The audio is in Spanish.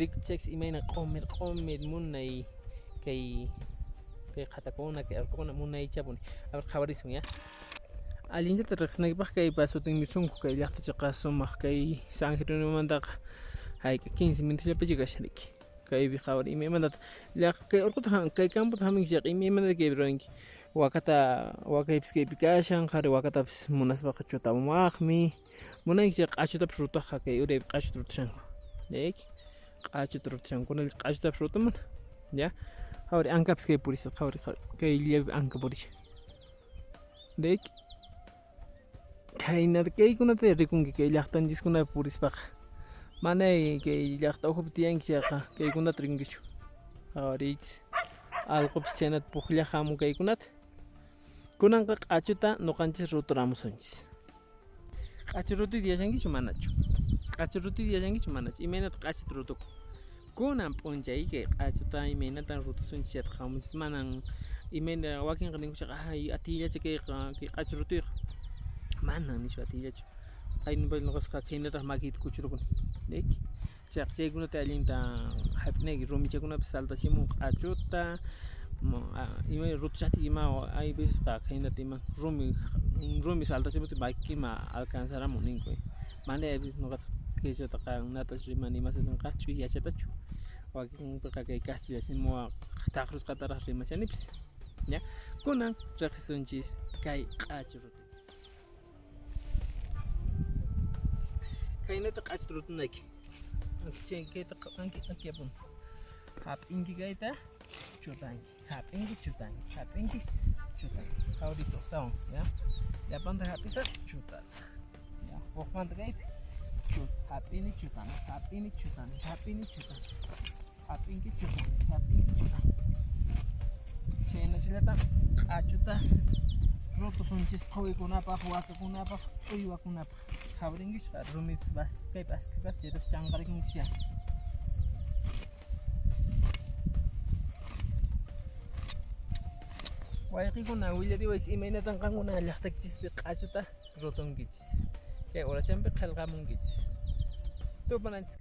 rikchaks imayna q'umir munay kay qatakuna kay alquna munaychapuni a ver qhawarishun ya allinllata riqsinaykipaq kay pasutinmi sunqu kay llaqtachaqa sumaq kay San Jerónimomantaqa hayka 15 minutollapichik kashariki kaypi qhawari imaymantata kay urquta kay camputa hamunkichik imaymantata kaypi ruranki wakaypis kaypi kashan qhari wakatapis munaspaqa chutawamaqmi munankichik q'achutapish rutaqqa kay uraypi q'achuta rutashanku leki q'achuta rutashankuna q'achutapish rutamuna ya qhawari ankapis kay purisqa qhawari kay llapi anka purisha leki kaynata kaykunata rikunki kay llaqtanchiskunapi purispaqa manay kay llaqta uhupi tiyanki chayqa kaykunata rinkichu qhawarichis allqupis chaynata puklla hamun kaykunata kunanqa q'achuta nuqanchis ruturamusunchis q'achu rutuyta yachankichu manachu q'achu rutuyta yachankichu manachu imaynata q'achuta rutukun kunan p'unchay kay q'achuta imaynata rutusunchis chayta hamunchis manan imayna wakinqa ninkuchika ay atiyllacha kay q'achu rutuyqa manan nishu atiyllachu aynipas nuqasqa kaynataq makiyta kuchurukuni leki chayqa chaykunata allinta hap'inayki rumichakunapi saltachimun q'achuta imay rutushaqtiki ima hay vecesqa kaynata ima rumi saltachimutin makiyma alcanzaramun ninku manay hay veces nuqapas qhichwataqa natash rimani imashutinqa ch'uy yachatachu wakinpiqa kay castilla simuwa taqrusqataraq rimashanipis ya kunan riqsisunchis kay q'achu rutuy kaynata q'achuta rutunayki kayta anki apun hap'inki kayta chutanki hap'inki chutanki hap'inki chutanki qhawarisu tawan ya llapanta hap'isaq chutasaq ya hukmanta kaypi hap'ini chutani hap'ini chutani hap'ini chutani hap'inki chutani hap'inki chutani chaynachallata q'achuta rutusunchis quwikunapaq wasikunapaq uywakunapaq qhawrinkichu rumipis kaypi askha kas chaytapas chanqarikunkichis ya wayqikuna willariwaychis imaynatan qankuna llaqtakichispi q'achuta rutunkichis kay urachanpi qillqamunkichis tupananchis